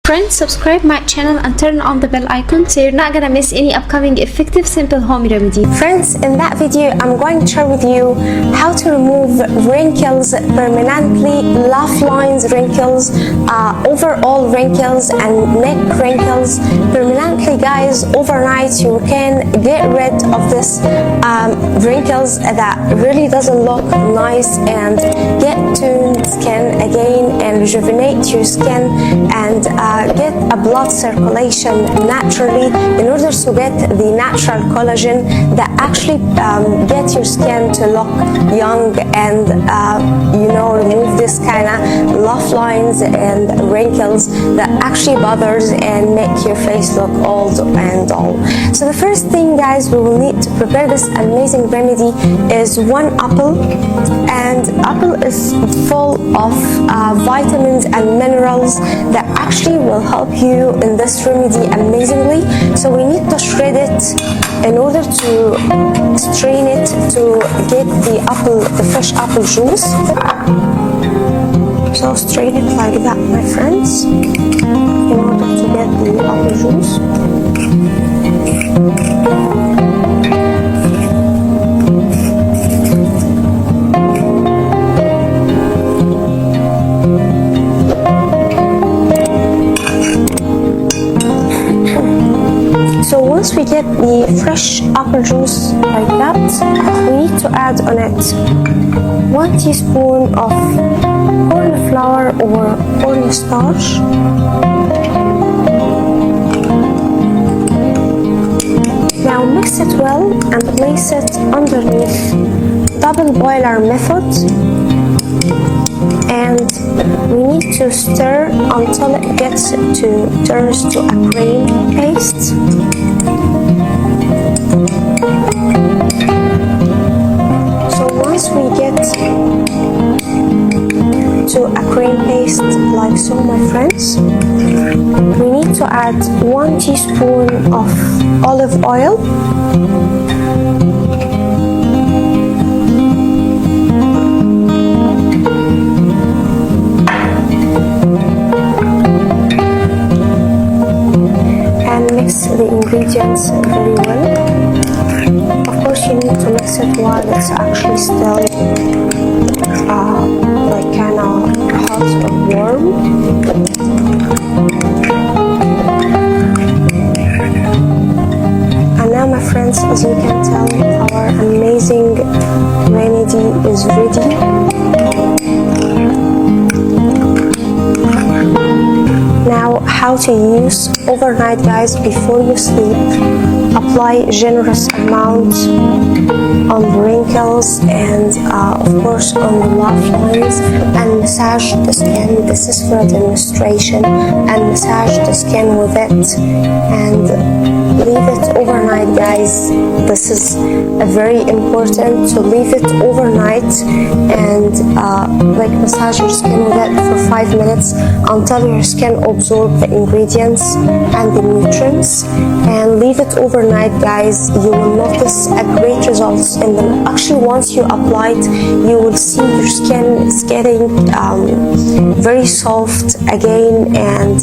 Friends, subscribe my channel and turn on the bell icon so you're not gonna miss any upcoming effective simple home remedy. Friends, in that video I'm going to share with you how to remove wrinkles permanently, laugh lines wrinkles, overall wrinkles and neck wrinkles permanently. Guys, overnight you can get rid of this wrinkles that really doesn't look nice and get tuned skin again and rejuvenate your skin and get a blood circulation naturally in order to get the natural collagen that actually get your skin to look young and remove this kind of laugh lines and wrinkles that actually bothers and make your face look old and dull. So the first thing, guys, we will need to prepare this amazing remedy is 1 apple, and apple is full of vitamins and minerals that actually will help you in this remedy amazingly. So we need to shred it in order to strain it to get the fresh apple juice. So strain it like that, my friends, in order to get the apple juice. So once we get the fresh apple juice like that, we need to add on it 1 teaspoon of corn flour or corn starch, now mix it well and place it underneath double boiler method, and we need to stir until it turns to a cream paste. So once we get to a cream paste like so, my friends, we need to add 1 teaspoon of olive oil, mix the ingredients very well. Of course, you need to mix it while it's actually still like kind of hot or warm. And now, my friends, as you can tell, our amazing remedy is ready. Now, how to use overnight, guys, before you sleep. Apply generous amount on the wrinkles and of course on the laugh lines, and massage the skin. This is for a demonstration, and massage the skin with it and leave it overnight, guys. This is very important to leave it overnight and like massage your skin with it for 5 minutes until your skin absorbs the ingredients and the nutrients, and leave it overnight, guys. You will notice a great results in them. Actually, once you apply it, you will see your skin is getting very soft again and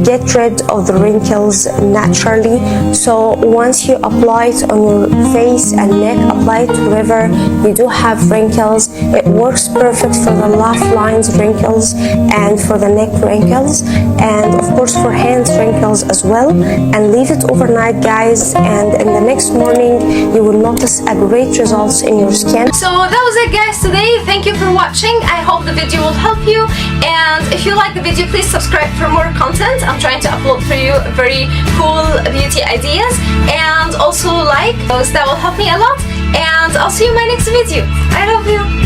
get rid of the wrinkles naturally. So once you apply it on your face and neck, apply it wherever you do have wrinkles. It works perfect for the laugh lines wrinkles and for the neck wrinkles, and of course for hands wrinkles as well. And leave it overnight, guys, and in the next morning you will notice a great results in your skin. So that was it, guys, today. Thank you for watching. I hope the video will help you, and if you like the video, please subscribe for more content. I'm trying to upload for you very cool beauty ideas, and also like those. That will help me a lot, and I'll see you in my next video. I love you.